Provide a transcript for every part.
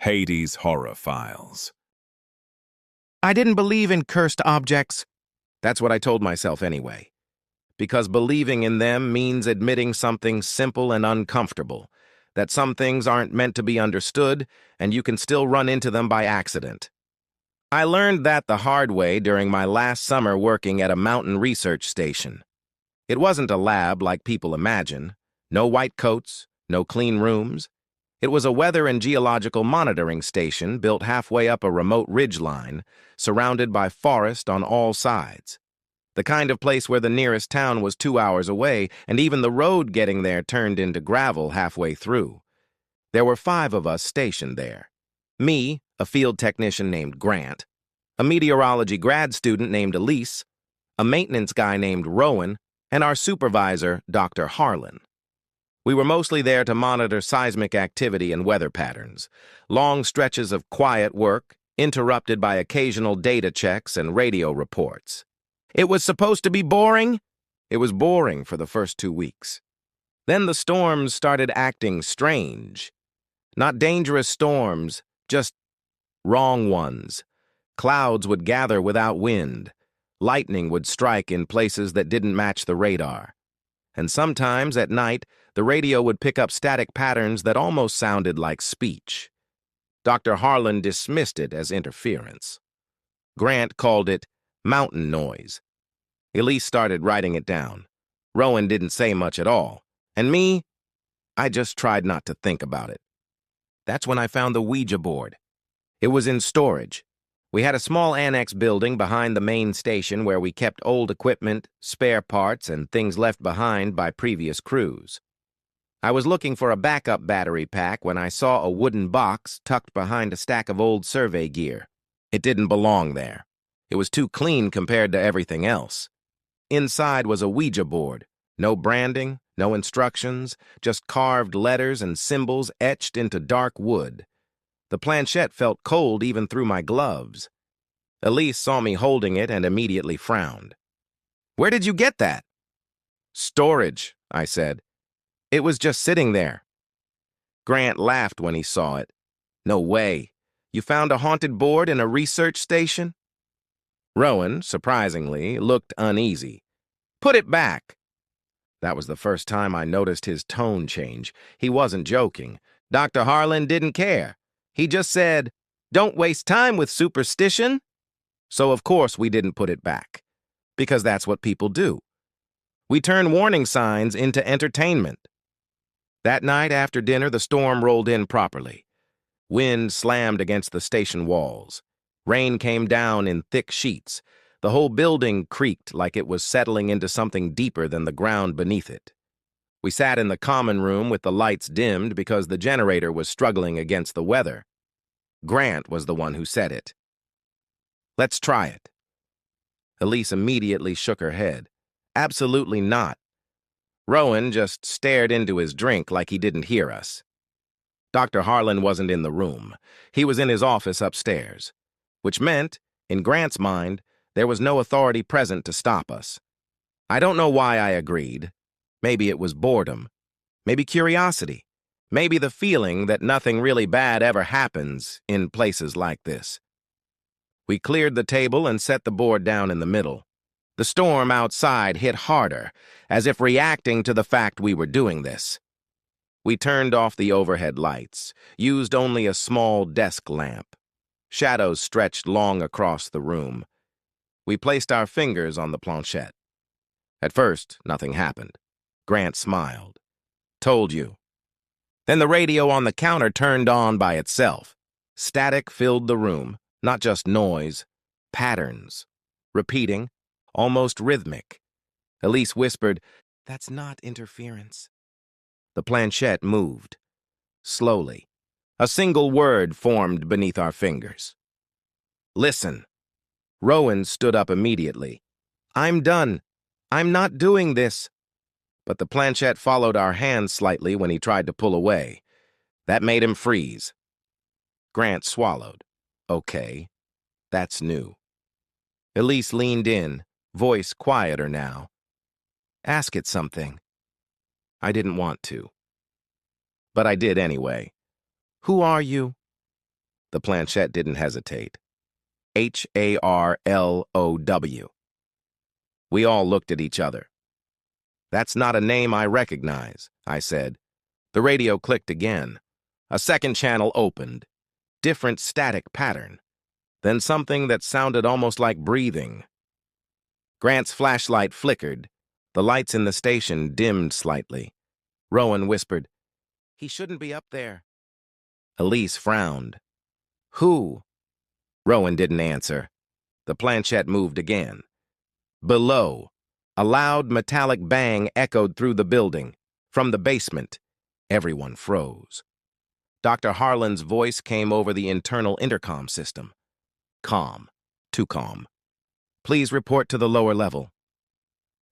Hades Horror Files. I didn't believe in cursed objects. That's what I told myself anyway. Because believing in them means admitting something simple and uncomfortable, that some things aren't meant to be understood, and you can still run into them by accident. I learned that the hard way during my last summer working at a mountain research station. It wasn't a lab like people imagine. No white coats, no clean rooms. It was a weather and geological monitoring station built halfway up a remote ridgeline, surrounded by forest on all sides. The kind of place where the nearest town was 2 hours away, and even the road getting there turned into gravel halfway through. There were 5 of us stationed there. Me, a field technician named Grant, a meteorology grad student named Elise, a maintenance guy named Rowan, and our supervisor, Dr. Harlan. We were mostly there to monitor seismic activity and weather patterns, long stretches of quiet work, interrupted by occasional data checks and radio reports. It was supposed to be boring? It was boring for the first 2 weeks. Then the storms started acting strange. Not dangerous storms, just wrong ones. Clouds would gather without wind. Lightning would strike in places that didn't match the radar. And sometimes, at night, the radio would pick up static patterns that almost sounded like speech. Dr. Harlan dismissed it as interference. Grant called it mountain noise. Elise started writing it down. Rowan didn't say much at all. And me, I just tried not to think about it. That's when I found the Ouija board. It was in storage. We had a small annex building behind the main station where we kept old equipment, spare parts, and things left behind by previous crews. I was looking for a backup battery pack when I saw a wooden box tucked behind a stack of old survey gear. It didn't belong there. It was too clean compared to everything else. Inside was a Ouija board. No branding, no instructions, just carved letters and symbols etched into dark wood. The planchette felt cold even through my gloves. Elise saw me holding it and immediately frowned. "Where did you get that?" "Storage," I said. "It was just sitting there." Grant laughed when he saw it. "No way. You found a haunted board in a research station?" Rowan, surprisingly, looked uneasy. "Put it back." That was the first time I noticed his tone change. He wasn't joking. Dr. Harlan didn't care. He just said, "Don't waste time with superstition." So of course we didn't put it back. Because that's what people do. We turn warning signs into entertainment. That night after dinner, the storm rolled in properly. Wind slammed against the station walls. Rain came down in thick sheets. The whole building creaked like it was settling into something deeper than the ground beneath it. We sat in the common room with the lights dimmed because the generator was struggling against the weather. Grant was the one who said it. "Let's try it." Elise immediately shook her head. "Absolutely not." Rowan just stared into his drink like he didn't hear us. Dr. Harlan wasn't in the room. He was in his office upstairs, which meant, in Grant's mind, there was no authority present to stop us. I don't know why I agreed. Maybe it was boredom. Maybe curiosity. Maybe the feeling that nothing really bad ever happens in places like this. We cleared the table and set the board down in the middle. The storm outside hit harder, as if reacting to the fact we were doing this. We turned off the overhead lights, used only a small desk lamp. Shadows stretched long across the room. We placed our fingers on the planchette. At first, nothing happened. Grant smiled. "Told you." Then the radio on the counter turned on by itself. Static filled the room, not just noise, patterns. Repeating, almost rhythmic. Elise whispered, "That's not interference." The planchette moved. Slowly. A single word formed beneath our fingers. "Listen." Rowan stood up immediately. "I'm done. I'm not doing this." But the planchette followed our hands slightly when he tried to pull away. That made him freeze. Grant swallowed. "Okay, that's new." Elise leaned in, voice quieter now. "Ask it something." I didn't want to. But I did anyway. "Who are you?" The planchette didn't hesitate. Harlow. We all looked at each other. That's not a name I recognize, I said. The radio clicked again. A second channel opened. Different static pattern. Then something that sounded almost like breathing. Grant's flashlight flickered. The lights in the station dimmed slightly. Rowan whispered, "He shouldn't be up there." Elise frowned. "Who?" Rowan didn't answer. The planchette moved again. Below, a loud metallic bang echoed through the building. From the basement, everyone froze. Dr. Harlan's voice came over the internal intercom system. Calm. Too calm. "Please report to the lower level."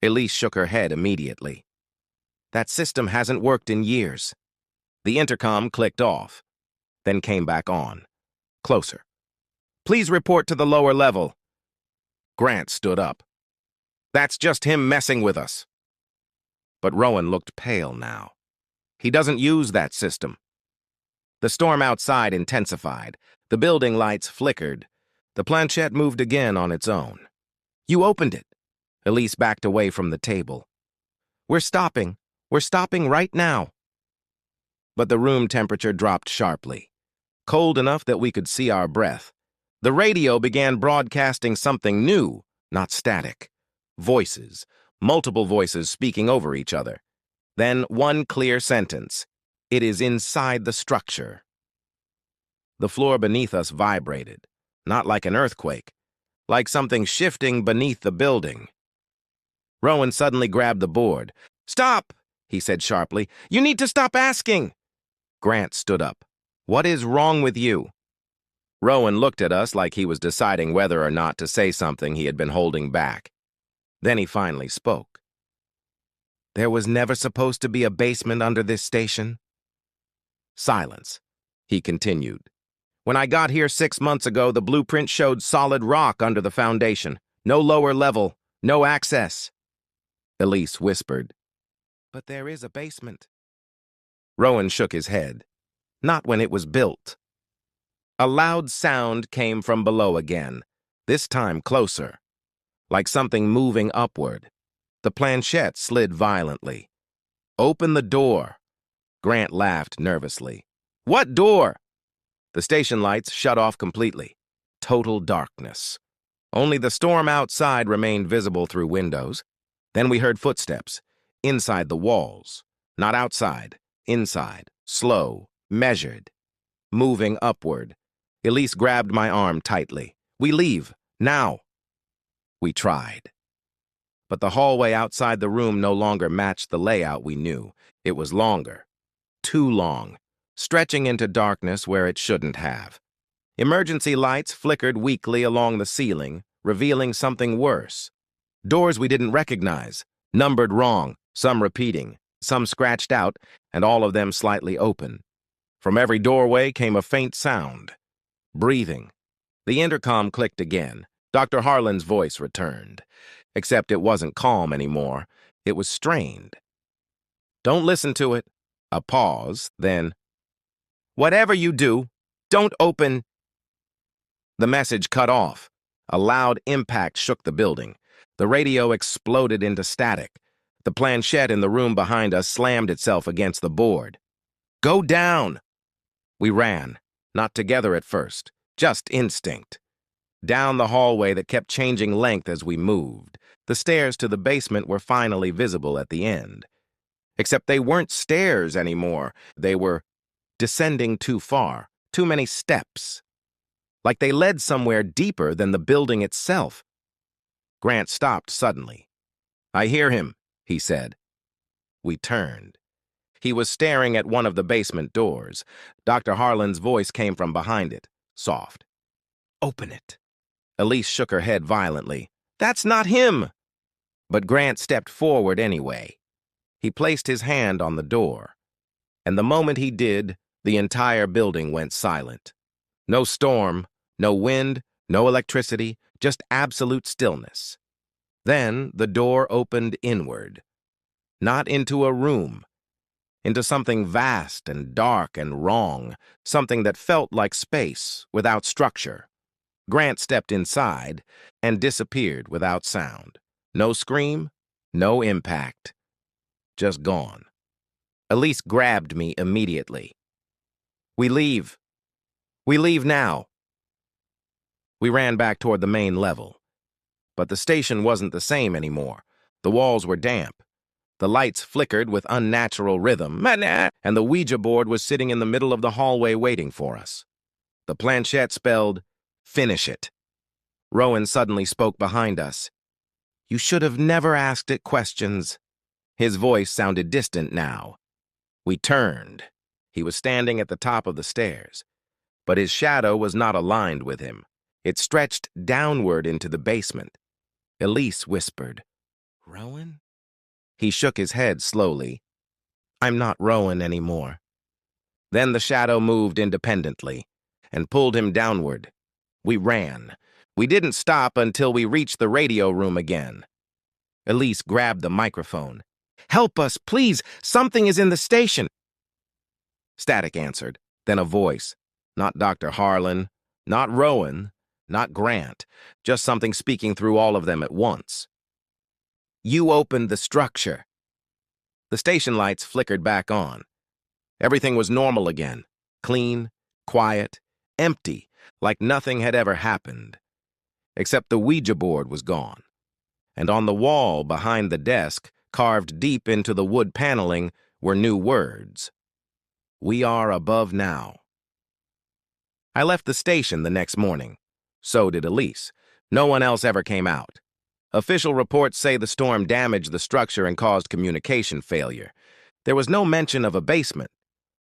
Elise shook her head immediately. "That system hasn't worked in years." The intercom clicked off, then came back on. Closer. "Please report to the lower level." Grant stood up. "That's just him messing with us." But Rowan looked pale now. "He doesn't use that system." The storm outside intensified. The building lights flickered. The planchette moved again on its own. "You opened it." Elise backed away from the table. We're stopping right now." But the room temperature dropped sharply, cold enough that we could see our breath. The radio began broadcasting something new, not static. Voices, multiple voices speaking over each other. Then one clear sentence. "It is inside the structure." The floor beneath us vibrated, not like an earthquake, like something shifting beneath the building. Rowan suddenly grabbed the board. "Stop!" he said sharply. "You need to stop asking." Grant stood up. "What is wrong with you?" Rowan looked at us like he was deciding whether or not to say something he had been holding back. Then he finally spoke. "There was never supposed to be a basement under this station." Silence. He continued. "When I got here 6 months ago, the blueprint showed solid rock under the foundation. No lower level, no access." Elise whispered, "But there is a basement." Rowan shook his head. "Not when it was built." A loud sound came from below again, this time closer, like something moving upward. The planchette slid violently. "Open the door." Grant laughed nervously. "What door?" The station lights shut off completely. Total darkness. Only the storm outside remained visible through windows. Then we heard footsteps, inside the walls. Not outside, inside, slow, measured, moving upward. Elise grabbed my arm tightly. "We leave, now." We tried. But the hallway outside the room no longer matched the layout we knew. It was longer. Too long, stretching into darkness where it shouldn't have. Emergency lights flickered weakly along the ceiling, revealing something worse. Doors we didn't recognize, numbered wrong, some repeating, some scratched out, and all of them slightly open. From every doorway came a faint sound. Breathing. The intercom clicked again. Dr. Harlan's voice returned. Except it wasn't calm anymore. It was strained. "Don't listen to it." A pause, then, "Whatever you do, don't open." The message cut off. A loud impact shook the building. The radio exploded into static. The planchette in the room behind us slammed itself against the board. "Go down!" We ran, not together at first, just instinct. Down the hallway that kept changing length as we moved. The stairs to the basement were finally visible at the end. Except they weren't stairs anymore. They were descending too far, too many steps. Like they led somewhere deeper than the building itself. Grant stopped suddenly. "I hear him," he said. We turned. He was staring at one of the basement doors. Dr. Harlan's voice came from behind it, soft. "Open it." Elise shook her head violently. "That's not him." But Grant stepped forward anyway. He placed his hand on the door. And the moment he did, the entire building went silent. No storm, no wind, no electricity, just absolute stillness. Then the door opened inward. Not into a room, into something vast and dark and wrong, something that felt like space without structure. Grant stepped inside and disappeared without sound. No scream, no impact. Just gone. Elise grabbed me immediately. "We leave. We leave now." We ran back toward the main level. But the station wasn't the same anymore. The walls were damp. The lights flickered with unnatural rhythm, and the Ouija board was sitting in the middle of the hallway waiting for us. The planchette spelled, "Finish it." Rowan suddenly spoke behind us. "You should have never asked it questions." His voice sounded distant now. We turned. He was standing at the top of the stairs, but his shadow was not aligned with him. It stretched downward into the basement. Elise whispered, "Rowan?" He shook his head slowly. "I'm not Rowan anymore." Then the shadow moved independently and pulled him downward. We ran. We didn't stop until we reached the radio room again. Elise grabbed the microphone. "Help us, please! Something is in the station!" Static answered, then a voice. Not Dr. Harlan, not Rowan, not Grant, just something speaking through all of them at once. "You opened the structure." The station lights flickered back on. Everything was normal again, clean, quiet, empty, like nothing had ever happened. Except the Ouija board was gone. And on the wall behind the desk, carved deep into the wood paneling, were new words. "We are above now." I left the station the next morning. So did Elise. No one else ever came out. Official reports say the storm damaged the structure and caused communication failure. There was no mention of a basement,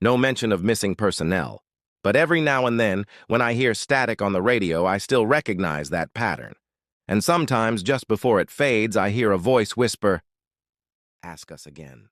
no mention of missing personnel. But every now and then, when I hear static on the radio, I still recognize that pattern. And sometimes, just before it fades, I hear a voice whisper, "Ask us again."